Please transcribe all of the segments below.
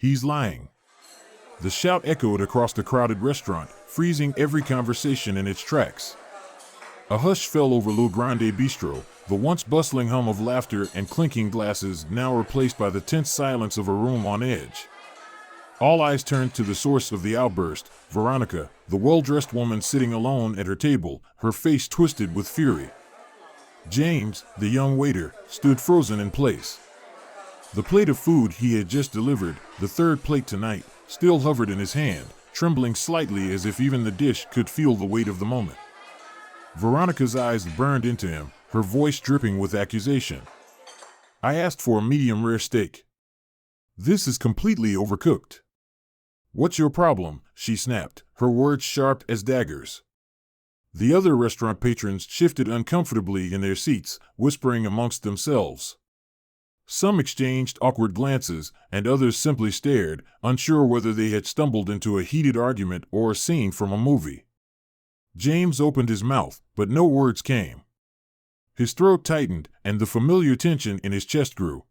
He's lying. The shout echoed across the crowded restaurant, freezing every conversation in its tracks. A hush fell over Le Grande Bistro, the once bustling hum of laughter and clinking glasses now replaced by the tense silence of a room on edge. All eyes turned to the source of the outburst, Veronica, the well-dressed woman sitting alone at her table, her face twisted with fury. James, the young waiter, stood frozen in place. The plate of food he had just delivered, the third plate tonight, still hovered in his hand, trembling slightly as if even the dish could feel the weight of the moment. Veronica's eyes burned into him, her voice dripping with accusation. "I asked for a medium-rare steak. This is completely overcooked." "What's your problem?" she snapped, her words sharp as daggers. The other restaurant patrons shifted uncomfortably in their seats, whispering amongst themselves. Some exchanged awkward glances, and others simply stared, unsure whether they had stumbled into a heated argument or a scene from a movie. James opened his mouth, but no words came. His throat tightened, and the familiar tension in his chest grew.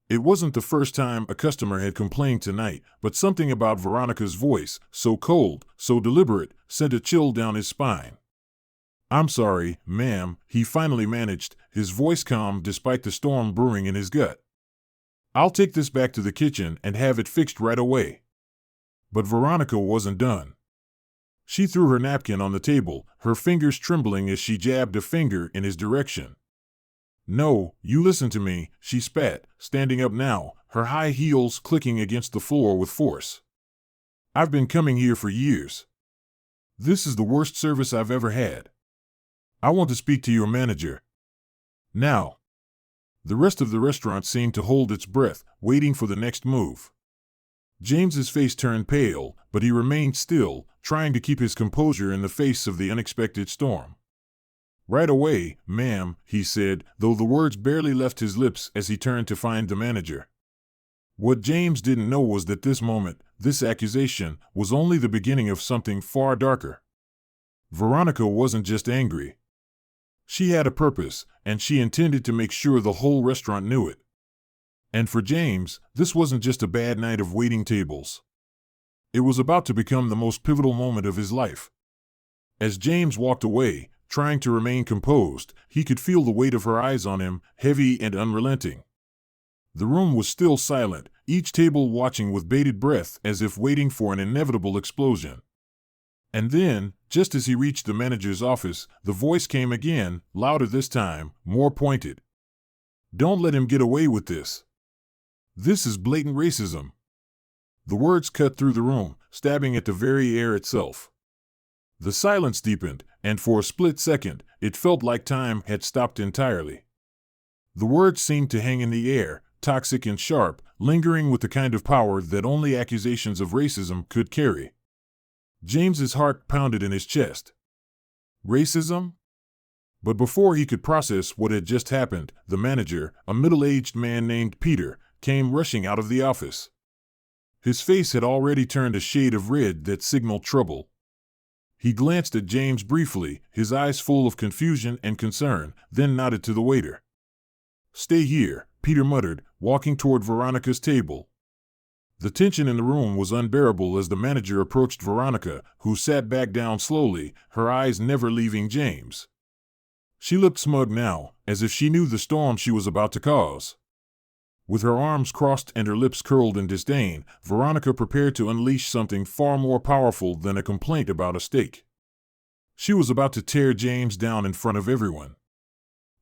It wasn't the first time a customer had complained tonight, but something about Veronica's voice, so cold, so deliberate, sent a chill down his spine. "I'm sorry, ma'am," he finally managed, his voice calm despite the storm brewing in his gut. "I'll take this back to the kitchen and have it fixed right away." But Veronica wasn't done. She threw her napkin on the table, her fingers trembling as she jabbed a finger in his direction. "No, you listen to me," she spat, standing up now, her high heels clicking against the floor with force. "I've been coming here for years. This is the worst service I've ever had. I want to speak to your manager. Now." The rest of the restaurant seemed to hold its breath, waiting for the next move. James's face turned pale, but he remained still, trying to keep his composure in the face of the unexpected storm. "Right away, ma'am," he said, though the words barely left his lips as he turned to find the manager. What James didn't know was that this moment, this accusation, was only the beginning of something far darker. Veronica wasn't just angry. She had a purpose, and she intended to make sure the whole restaurant knew it. And for James, this wasn't just a bad night of waiting tables. It was about to become the most pivotal moment of his life. As James walked away, trying to remain composed, he could feel the weight of her eyes on him, heavy and unrelenting. The room was still silent, each table watching with bated breath as if waiting for an inevitable explosion. And then, just as he reached the manager's office, the voice came again, louder this time, more pointed. "Don't let him get away with this. This is blatant racism." The words cut through the room, stabbing at the very air itself. The silence deepened, and for a split second, it felt like time had stopped entirely. The words seemed to hang in the air, toxic and sharp, lingering with the kind of power that only accusations of racism could carry. James's heart pounded in his chest. Racism? But before he could process what had just happened, the manager, a middle-aged man named Peter, came rushing out of the office. His face had already turned a shade of red that signaled trouble. He glanced at James briefly, his eyes full of confusion and concern, then nodded to the waiter. "Stay here," Peter muttered, walking toward Veronica's table. The tension in the room was unbearable as the manager approached Veronica, who sat back down slowly, her eyes never leaving James. She looked smug now, as if she knew the storm she was about to cause. With her arms crossed and her lips curled in disdain, Veronica prepared to unleash something far more powerful than a complaint about a steak. She was about to tear James down in front of everyone.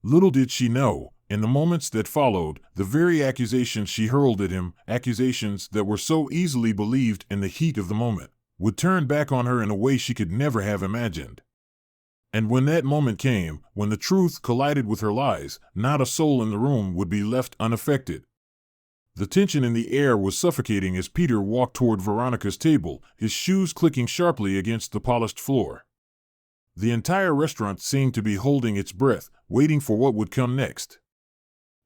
Little did she know, in the moments that followed, the very accusations she hurled at him, accusations that were so easily believed in the heat of the moment, would turn back on her in a way she could never have imagined. And when that moment came, when the truth collided with her lies, not a soul in the room would be left unaffected. The tension in the air was suffocating as Peter walked toward Veronica's table, his shoes clicking sharply against the polished floor. The entire restaurant seemed to be holding its breath, waiting for what would come next.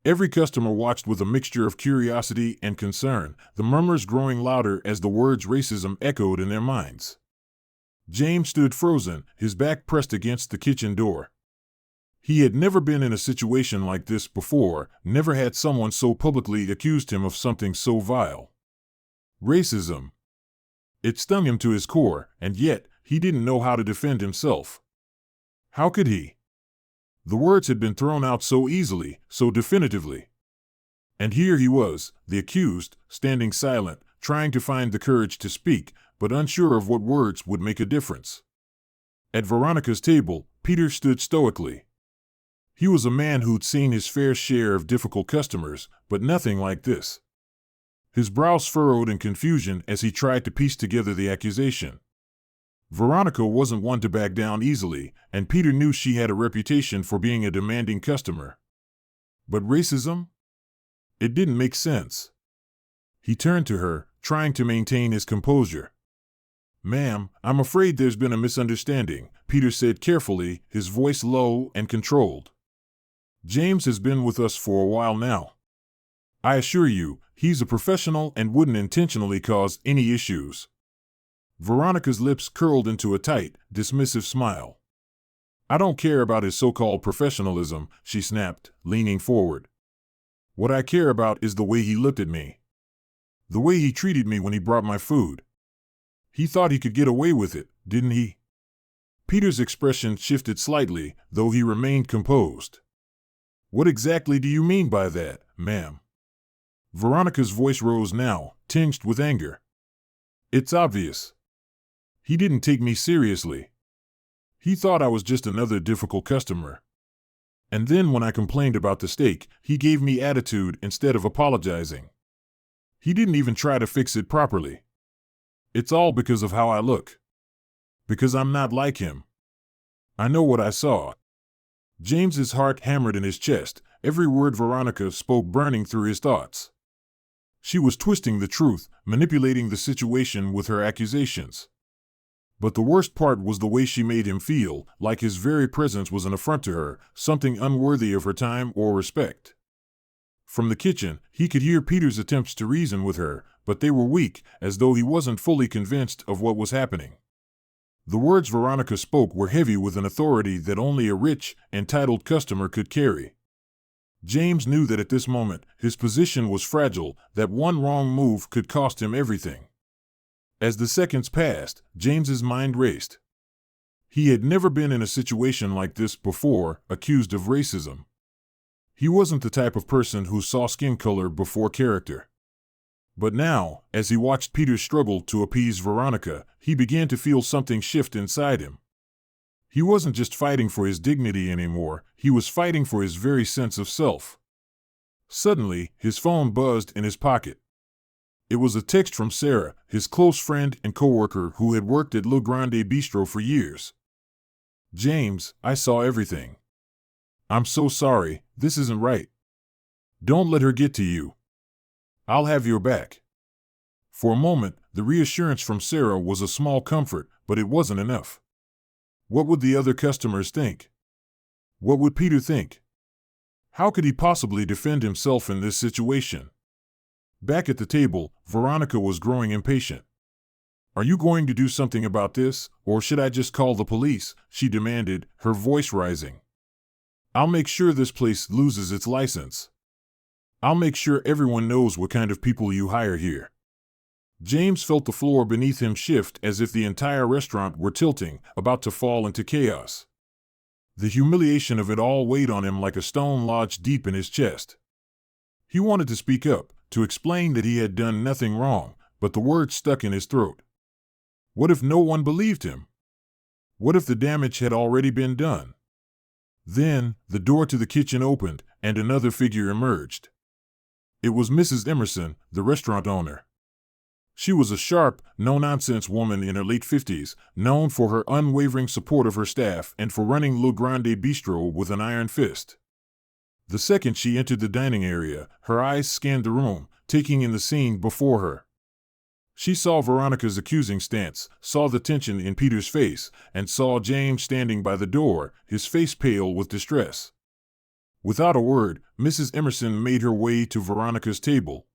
Every customer watched with a mixture of curiosity and concern, the murmurs growing louder as the words racism echoed in their minds. James stood frozen, his back pressed against the kitchen door. He had never been in a situation like this before, never had someone so publicly accused him of something so vile. Racism. It stung him to his core, and yet he didn't know how to defend himself. How could he? The words had been thrown out so easily, so definitively. And here he was, the accused, standing silent, trying to find the courage to speak, but unsure of what words would make a difference. At Veronica's table, Peter stood stoically. He was a man who'd seen his fair share of difficult customers, but nothing like this. His brows furrowed in confusion as he tried to piece together the accusation. Veronica wasn't one to back down easily, and Peter knew she had a reputation for being a demanding customer. But racism? It didn't make sense. He turned to her, trying to maintain his composure. "Ma'am, I'm afraid there's been a misunderstanding," Peter said carefully, his voice low and controlled. "James has been with us for a while now. I assure you, he's a professional and wouldn't intentionally cause any issues." Veronica's lips curled into a tight, dismissive smile. "I don't care about his so-called professionalism," she snapped, leaning forward. "What I care about is the way he looked at me. The way he treated me when he brought my food. He thought he could get away with it, didn't he?" Peter's expression shifted slightly, though he remained composed. "What exactly do you mean by that, ma'am?" Veronica's voice rose now, tinged with anger. "It's obvious. He didn't take me seriously. He thought I was just another difficult customer. And then when I complained about the steak, he gave me attitude instead of apologizing. He didn't even try to fix it properly. It's all because of how I look. Because I'm not like him. I know what I saw." James's heart hammered in his chest, every word Veronica spoke burning through his thoughts. She was twisting the truth, manipulating the situation with her accusations. But the worst part was the way she made him feel, like his very presence was an affront to her, something unworthy of her time or respect. From the kitchen, he could hear Peter's attempts to reason with her, but they were weak, as though he wasn't fully convinced of what was happening. The words Veronica spoke were heavy with an authority that only a rich, entitled customer could carry. James knew that at this moment, his position was fragile, that one wrong move could cost him everything. As the seconds passed, James's mind raced. He had never been in a situation like this before, accused of racism. He wasn't the type of person who saw skin color before character. But now, as he watched Peter struggle to appease Veronica, he began to feel something shift inside him. He wasn't just fighting for his dignity anymore, he was fighting for his very sense of self. Suddenly, his phone buzzed in his pocket. It was a text from Sarah, his close friend and coworker who had worked at Le Grande Bistro for years. "James, I saw everything. I'm so sorry, this isn't right. Don't let her get to you. I'll have your back." For a moment, the reassurance from Sarah was a small comfort, but it wasn't enough. What would the other customers think? What would Peter think? How could he possibly defend himself in this situation? Back at the table, Veronica was growing impatient. "Are you going to do something about this, or should I just call the police?" she demanded, her voice rising. "I'll make sure this place loses its license. I'll make sure everyone knows what kind of people you hire here." James felt the floor beneath him shift as if the entire restaurant were tilting, about to fall into chaos. The humiliation of it all weighed on him like a stone lodged deep in his chest. He wanted to speak up, to explain that he had done nothing wrong, but the words stuck in his throat. What if no one believed him? What if the damage had already been done? Then, the door to the kitchen opened, and another figure emerged. It was Mrs. Emerson, the restaurant owner. She was a sharp, no-nonsense woman in her late 50s, known for her unwavering support of her staff and for running Le Grande Bistro with an iron fist. The second she entered the dining area, her eyes scanned the room, taking in the scene before her. She saw Veronica's accusing stance, saw the tension in Peter's face, and saw James standing by the door, his face pale with distress. Without a word, Mrs. Emerson made her way to Veronica's table.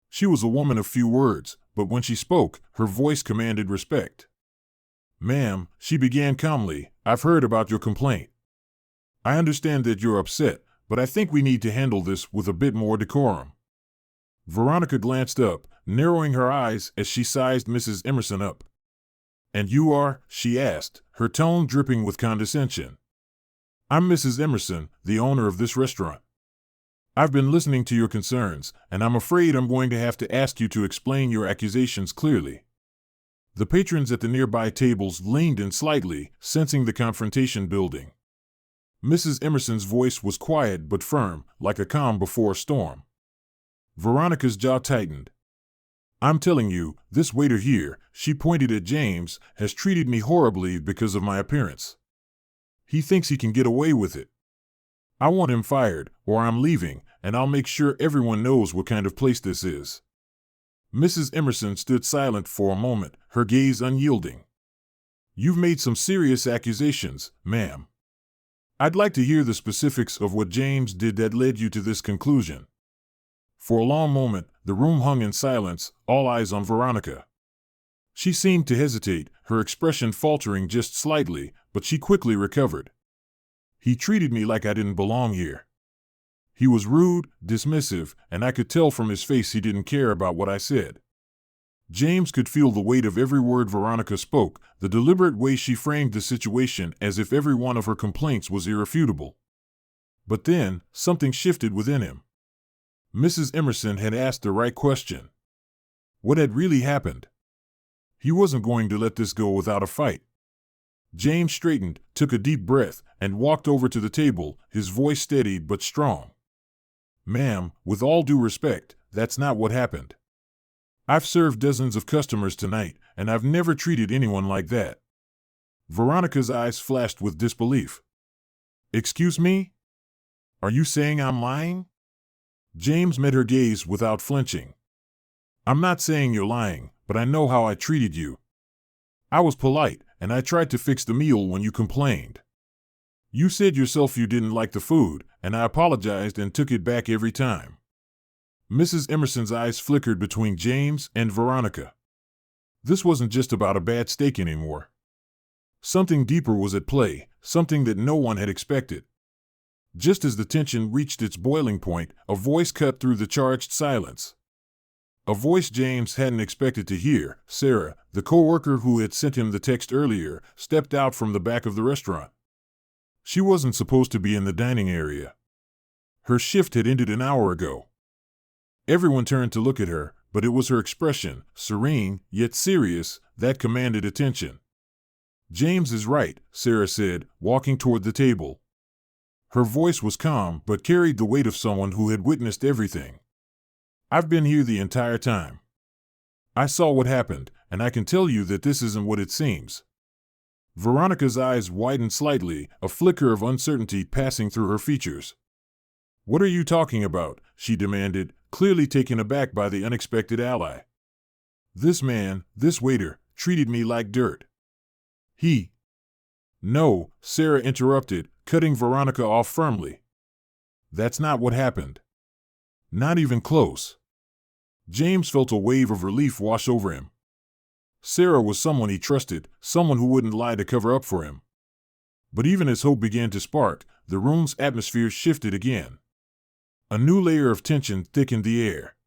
She was a woman of few words, but when she spoke, her voice commanded respect. "Ma'am," she began calmly, "I've heard about your complaint. I understand that you're upset, but I think we need to handle this with a bit more decorum." Veronica glanced up, narrowing her eyes as she sized Mrs. Emerson up. "And you are?" she asked, her tone dripping with condescension. "I'm Mrs. Emerson, the owner of this restaurant. I've been listening to your concerns, and I'm afraid I'm going to have to ask you to explain your accusations clearly." The patrons at the nearby tables leaned in slightly, sensing the confrontation building. Mrs. Emerson's voice was quiet but firm, like a calm before a storm. Veronica's jaw tightened. "I'm telling you, this waiter here," she pointed at James, "has treated me horribly because of my appearance. He thinks he can get away with it. I want him fired, or I'm leaving, and I'll make sure everyone knows what kind of place this is." Mrs. Emerson stood silent for a moment, her gaze unyielding. "You've made some serious accusations, ma'am. I'd like to hear the specifics of what James did that led you to this conclusion." For a long moment, the room hung in silence, all eyes on Veronica. She seemed to hesitate, her expression faltering just slightly, but she quickly recovered. "He treated me like I didn't belong here. He was rude, dismissive, and I could tell from his face he didn't care about what I said." James could feel the weight of every word Veronica spoke, the deliberate way she framed the situation as if every one of her complaints was irrefutable. But then, something shifted within him. Mrs. Emerson had asked the right question. What had really happened? He wasn't going to let this go without a fight. James straightened, took a deep breath, and walked over to the table, his voice steady but strong. "Ma'am, with all due respect, that's not what happened. I've served dozens of customers tonight, and I've never treated anyone like that." Veronica's eyes flashed with disbelief. "Excuse me? Are you saying I'm lying?" James met her gaze without flinching. "I'm not saying you're lying, but I know how I treated you. I was polite, and I tried to fix the meal when you complained. You said yourself you didn't like the food, and I apologized and took it back every time." Mrs. Emerson's eyes flickered between James and Veronica. This wasn't just about a bad steak anymore. Something deeper was at play, something that no one had expected. Just as the tension reached its boiling point, a voice cut through the charged silence. A voice James hadn't expected to hear. Sarah, the co-worker who had sent him the text earlier, stepped out from the back of the restaurant. She wasn't supposed to be in the dining area. Her shift had ended an hour ago. Everyone turned to look at her, but it was her expression, serene, yet serious, that commanded attention. "James is right," Sarah said, walking toward the table. Her voice was calm, but carried the weight of someone who had witnessed everything. "I've been here the entire time. I saw what happened, and I can tell you that this isn't what it seems." Veronica's eyes widened slightly, a flicker of uncertainty passing through her features. "What are you talking about?" she demanded, clearly taken aback by the unexpected ally. "This man, this waiter, treated me like dirt. He—" "No," Sarah interrupted, cutting Veronica off firmly. "That's not what happened. Not even close." James felt a wave of relief wash over him. Sarah was someone he trusted, someone who wouldn't lie to cover up for him. But even as hope began to spark, the room's atmosphere shifted again. A new layer of tension thickened the air.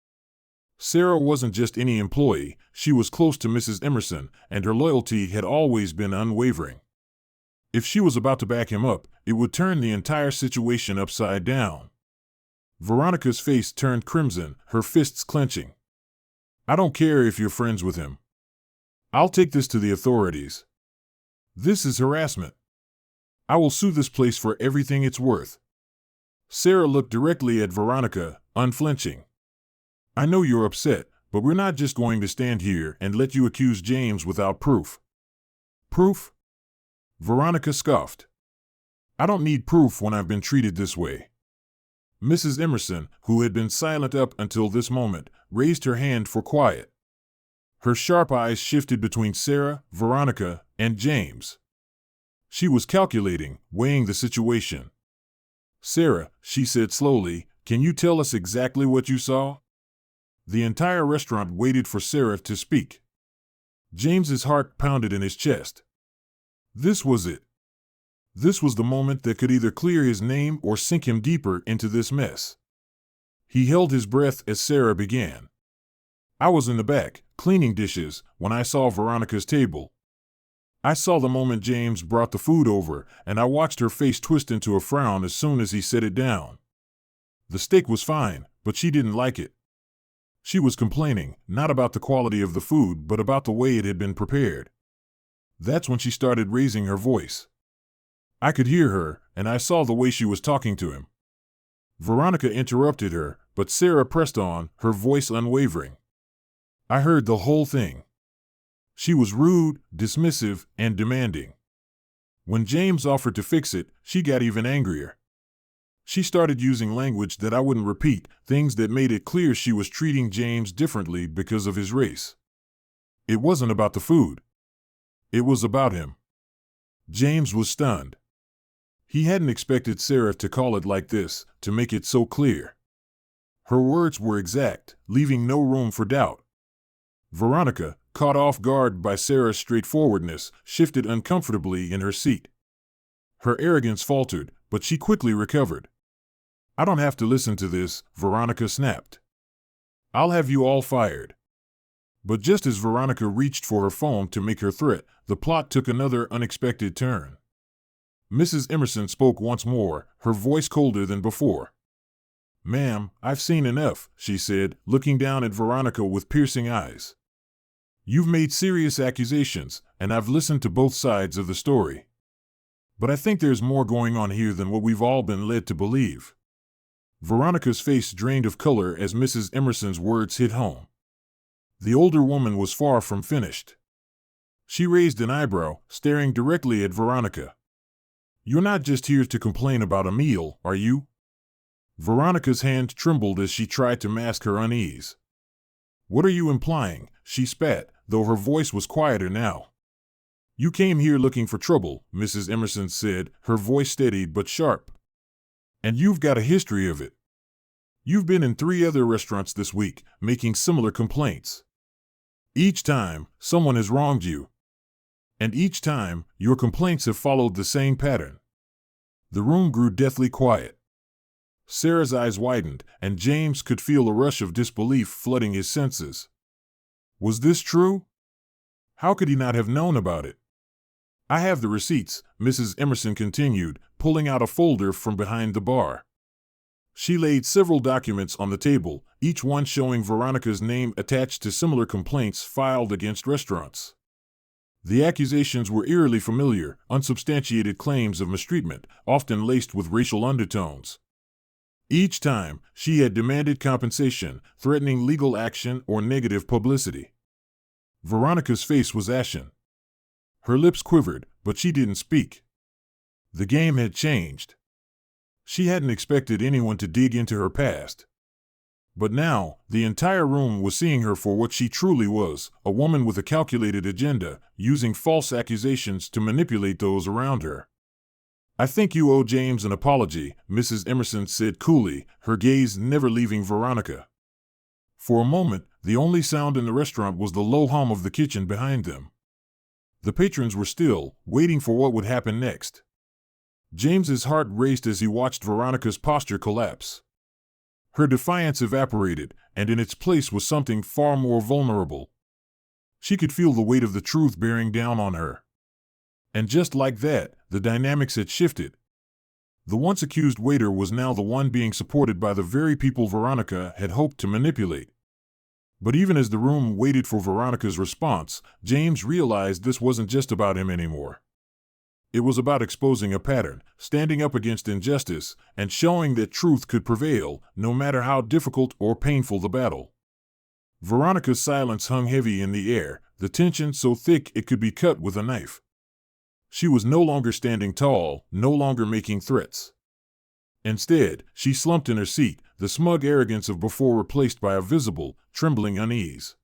Sarah wasn't just any employee, she was close to Mrs. Emerson, and her loyalty had always been unwavering. If she was about to back him up, it would turn the entire situation upside down. Veronica's face turned crimson, her fists clenching. "I don't care if you're friends with him. I'll take this to the authorities. This is harassment. I will sue this place for everything it's worth." Sarah looked directly at Veronica, unflinching. "I know you're upset, but we're not just going to stand here and let you accuse James without proof." "Proof?" Veronica scoffed. "I don't need proof when I've been treated this way." Mrs. Emerson, who had been silent up until this moment, raised her hand for quiet. Her sharp eyes shifted between Sarah, Veronica, and James. She was calculating, weighing the situation. "Sarah," she said slowly, "can you tell us exactly what you saw?" The entire restaurant waited for Sarah to speak. James's heart pounded in his chest. This was it. This was the moment that could either clear his name or sink him deeper into this mess. He held his breath as Sarah began. I was in the back, cleaning dishes, when I saw Veronica's table. I saw the moment James brought the food over, and I watched her face twist into a frown as soon as he set it down. The steak was fine, but she didn't like it. She was complaining, not about the quality of the food, but about the way it had been prepared. That's when she started raising her voice. I could hear her, and I saw the way she was talking to him. Veronica interrupted her, but Sarah pressed on, her voice unwavering. I heard the whole thing. She was rude, dismissive, and demanding. When James offered to fix it, she got even angrier. She started using language that I wouldn't repeat, things that made it clear she was treating James differently because of his race. It wasn't about the food. It was about him. James was stunned. He hadn't expected Sarah to call it like this, to make it so clear. Her words were exact, leaving no room for doubt. Veronica, caught off guard by Sarah's straightforwardness, shifted uncomfortably in her seat. Her arrogance faltered, but she quickly recovered. I don't have to listen to this, Veronica snapped. I'll have you all fired. But just as Veronica reached for her phone to make her threat, the plot took another unexpected turn. Mrs. Emerson spoke once more, her voice colder than before. Ma'am, I've seen enough, she said, looking down at Veronica with piercing eyes. You've made serious accusations, and I've listened to both sides of the story. But I think there's more going on here than what we've all been led to believe. Veronica's face drained of color as Mrs. Emerson's words hit home. The older woman was far from finished. She raised an eyebrow, staring directly at Veronica. You're not just here to complain about a meal, are you? Veronica's hand trembled as she tried to mask her unease. What are you implying? She spat, though her voice was quieter now. You came here looking for trouble, Mrs. Emerson said, her voice steady but sharp. And you've got a history of it. You've been in 3 other restaurants this week, making similar complaints. Each time, someone has wronged you. And each time, your complaints have followed the same pattern. The room grew deathly quiet. Sarah's eyes widened, and James could feel a rush of disbelief flooding his senses. Was this true? How could he not have known about it? I have the receipts, Mrs. Emerson continued, pulling out a folder from behind the bar. She laid several documents on the table, each one showing Veronica's name attached to similar complaints filed against restaurants. The accusations were eerily familiar, unsubstantiated claims of mistreatment, often laced with racial undertones. Each time, she had demanded compensation, threatening legal action or negative publicity. Veronica's face was ashen. Her lips quivered, but she didn't speak. The game had changed. She hadn't expected anyone to dig into her past. But now, the entire room was seeing her for what she truly was, a woman with a calculated agenda, using false accusations to manipulate those around her. I think you owe James an apology, Mrs. Emerson said coolly, her gaze never leaving Veronica. For a moment, the only sound in the restaurant was the low hum of the kitchen behind them. The patrons were still, waiting for what would happen next. James's heart raced as he watched Veronica's posture collapse. Her defiance evaporated, and in its place was something far more vulnerable. She could feel the weight of the truth bearing down on her. And just like that, the dynamics had shifted. The once accused waiter was now the one being supported by the very people Veronica had hoped to manipulate. But even as the room waited for Veronica's response, James realized this wasn't just about him anymore. It was about exposing a pattern, standing up against injustice, and showing that truth could prevail, no matter how difficult or painful the battle. Veronica's silence hung heavy in the air, the tension so thick it could be cut with a knife. She was no longer standing tall, no longer making threats. Instead, she slumped in her seat, the smug arrogance of before replaced by a visible, trembling unease.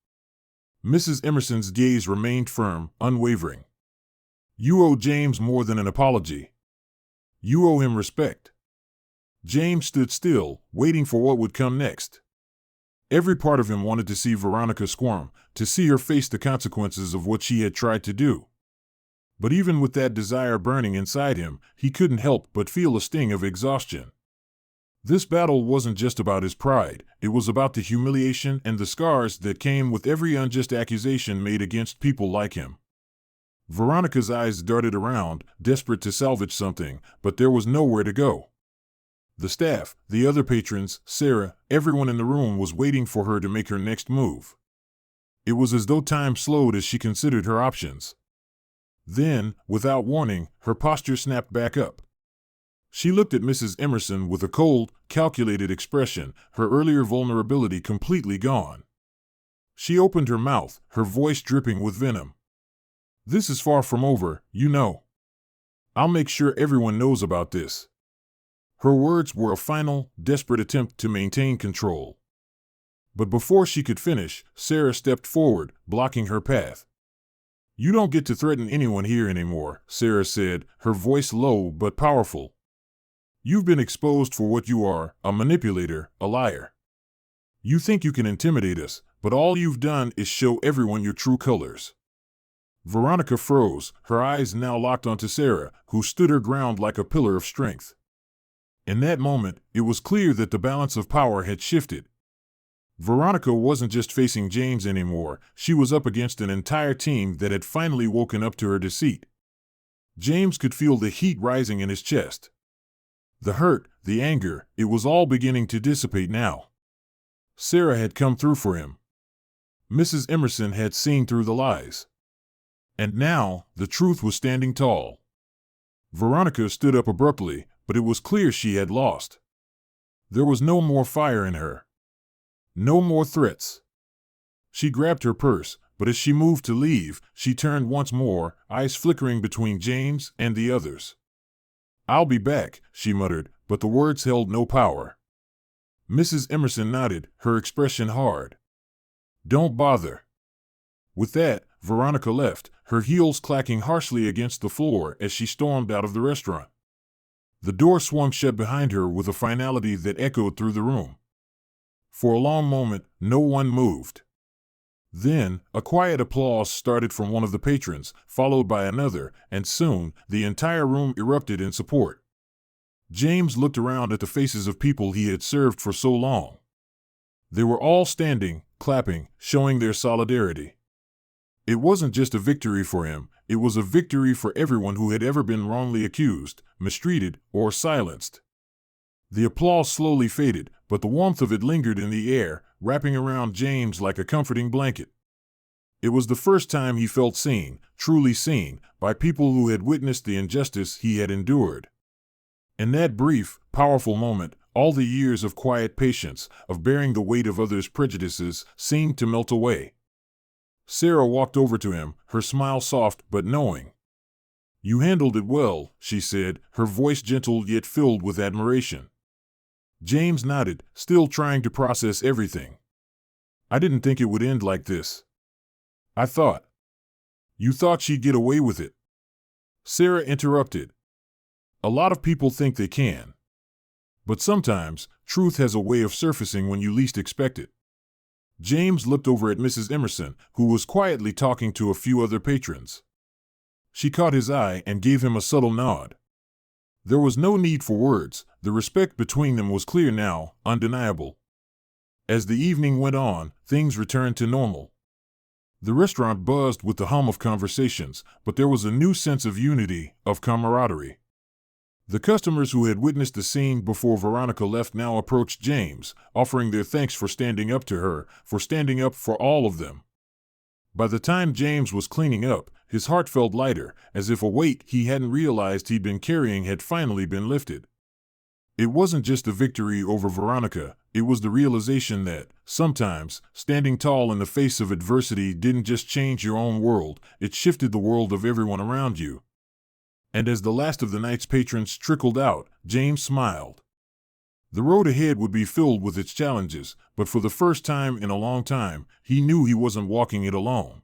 Mrs. Emerson's gaze remained firm, unwavering. You owe James more than an apology. You owe him respect. James stood still, waiting for what would come next. Every part of him wanted to see Veronica squirm, to see her face the consequences of what she had tried to do. But even with that desire burning inside him, he couldn't help but feel a sting of exhaustion. This battle wasn't just about his pride, it was about the humiliation and the scars that came with every unjust accusation made against people like him. Veronica's eyes darted around, desperate to salvage something, but there was nowhere to go. The staff, the other patrons, Sarah, everyone in the room was waiting for her to make her next move. It was as though time slowed as she considered her options. Then, without warning, her posture snapped back up. She looked at Mrs. Emerson with a cold, calculated expression, her earlier vulnerability completely gone. She opened her mouth, her voice dripping with venom. "This is far from over, you know. I'll make sure everyone knows about this." Her words were a final, desperate attempt to maintain control. But before she could finish, Sarah stepped forward, blocking her path. "You don't get to threaten anyone here anymore," Sarah said, her voice low but powerful. "You've been exposed for what you are, a manipulator, a liar. You think you can intimidate us, but all you've done is show everyone your true colors." Veronica froze, her eyes now locked onto Sarah, who stood her ground like a pillar of strength. In that moment, it was clear that the balance of power had shifted. Veronica wasn't just facing James anymore, she was up against an entire team that had finally woken up to her deceit. James could feel the heat rising in his chest. The hurt, the anger, it was all beginning to dissipate now. Sarah had come through for him. Mrs. Emerson had seen through the lies. And now, the truth was standing tall. Veronica stood up abruptly, but it was clear she had lost. There was no more fire in her. No more threats. She grabbed her purse, but as she moved to leave, she turned once more, eyes flickering between James and the others. "I'll be back," she muttered, but the words held no power. Mrs. Emerson nodded, her expression hard. "Don't bother." With that, Veronica left, her heels clacking harshly against the floor as she stormed out of the restaurant. The door swung shut behind her with a finality that echoed through the room. For a long moment, no one moved. Then, a quiet applause started from one of the patrons, followed by another, and soon, the entire room erupted in support. James looked around at the faces of people he had served for so long. They were all standing, clapping, showing their solidarity. It wasn't just a victory for him, it was a victory for everyone who had ever been wrongly accused, mistreated, or silenced. The applause slowly faded, but the warmth of it lingered in the air, wrapping around James like a comforting blanket. It was the first time he felt seen, truly seen, by people who had witnessed the injustice he had endured. In that brief, powerful moment, all the years of quiet patience, of bearing the weight of others' prejudices, seemed to melt away. Sarah walked over to him, her smile soft but knowing. "You handled it well," she said, her voice gentle yet filled with admiration. James nodded, still trying to process everything. "I didn't think it would end like this. I thought." "You thought she'd get away with it?" Sarah interrupted. "A lot of people think they can. But sometimes, truth has a way of surfacing when you least expect it." James looked over at Mrs. Emerson, who was quietly talking to a few other patrons. She caught his eye and gave him a subtle nod. There was no need for words, the respect between them was clear now, undeniable. As the evening went on, things returned to normal. The restaurant buzzed with the hum of conversations, but there was a new sense of unity, of camaraderie. The customers who had witnessed the scene before Veronica left now approached James, offering their thanks for standing up to her, for standing up for all of them. By the time James was cleaning up, his heart felt lighter, as if a weight he hadn't realized he'd been carrying had finally been lifted. It wasn't just a victory over Veronica, it was the realization that, sometimes, standing tall in the face of adversity didn't just change your own world, it shifted the world of everyone around you. And as the last of the night's patrons trickled out, James smiled. The road ahead would be filled with its challenges, but for the first time in a long time, he knew he wasn't walking it alone.